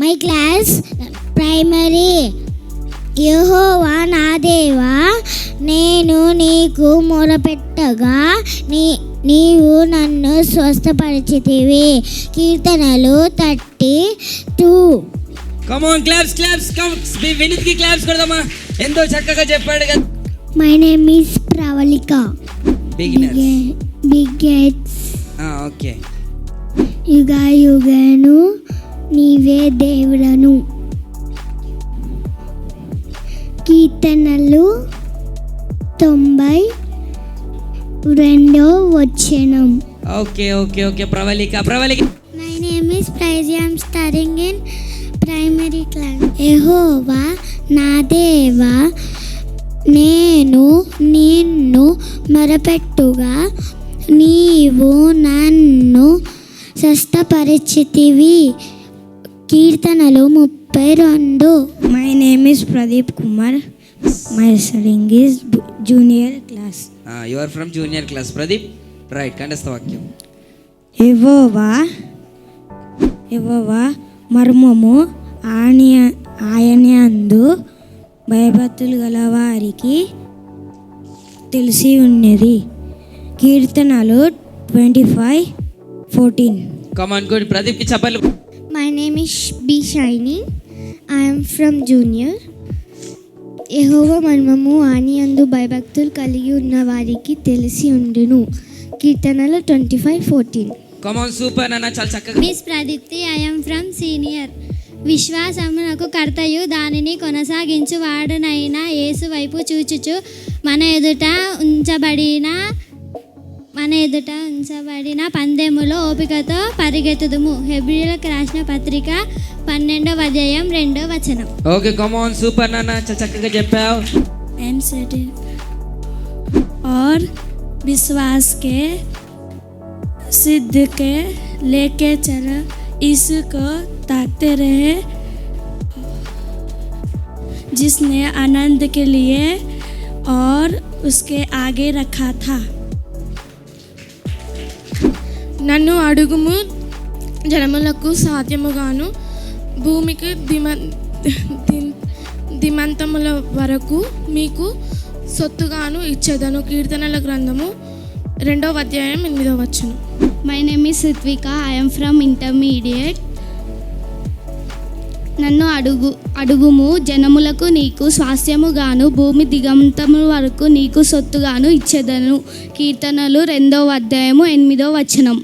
My class primary. యెహోవా నా దేవా, నేను నీకు మొరపెట్టగా నీవు నన్ను స్వస్థపరిచితివి. కీర్తనలు 32. Come on claps claps come Vineeth కి క్లాప్స్ కొడదామా. ఎంతో చక్కగా చెప్పాడు కదా. My name is Pravalika. బిగెట్స్. ఓకే. యుగను నీవే దేవుడను. కీర్తనలు 92. Okay okay okay. Pravalika. My name is Praisy. I am studying in primary class. యెహోవా నా దేవా, నేను నిన్ను మొరపెట్టుగా నీవు నన్ను స్వస్థపరిచితివి. కీర్తనలు 32. My name is Pradeep Kumar. My studying is junior class. You are from junior class, Pradeep. Right. కంఠస్థ వాక్యం. యెహోవా మర్మము ఆయనందు భయభక్తులు గల వారికి తెలిసి ఉన్నది. కీర్తనలు 25:14. Come on, good. Pradeep కి చెప్పాలి. My name is B. Shiny. I am from junior. యెహోవా మర్మము ఆనియందు భయభక్తులు కలిగి ఉన్న వారికి తెలిసి ఉండును. కీర్తనలు 25:14. Come on, super నాన్న, చాలా చక్కగా. Miss Pradeepti. I am from senior. విశ్వాసమునకు కర్తయు దానిని కొనసాగించు వాడునైన యేసు వైపు చూచుచు మన ఎదుట ఉంచబడిన పందెములో ఓపికతో పరిగెత్తుదుము. హెబ్రీయులకు రాసిన పత్రిక 12వ అధ్యాయం 2వ వచనం. ఓకే, కమ్ ఆన్ సూపర్ నాన్న, చాలా చక్కగా చెప్పావు. और विश्वास के सिद्ध के लेके चल, इसको ताकते रहे जिसने आनंद के लिए और उसके आगे रखा था. నన్ను అడుగుము, జనములకు సాధ్యముగాను భూమికి దిమంతముల వరకు మీకు సొత్తుగాను ఇచ్చేదను. కీర్తనల గ్రంథము 2వ అధ్యాయం 8వ వచనం. My name is Ritvika. I am from intermediate. నన్ను అడుగుము, జనములకు నీకు స్వాస్థ్యముగాను భూమి దిగంతముల వరకు నీకు సొత్తుగాను ఇచ్చేదను. కీర్తనలు 2వ అధ్యాయము 8వ వచనం.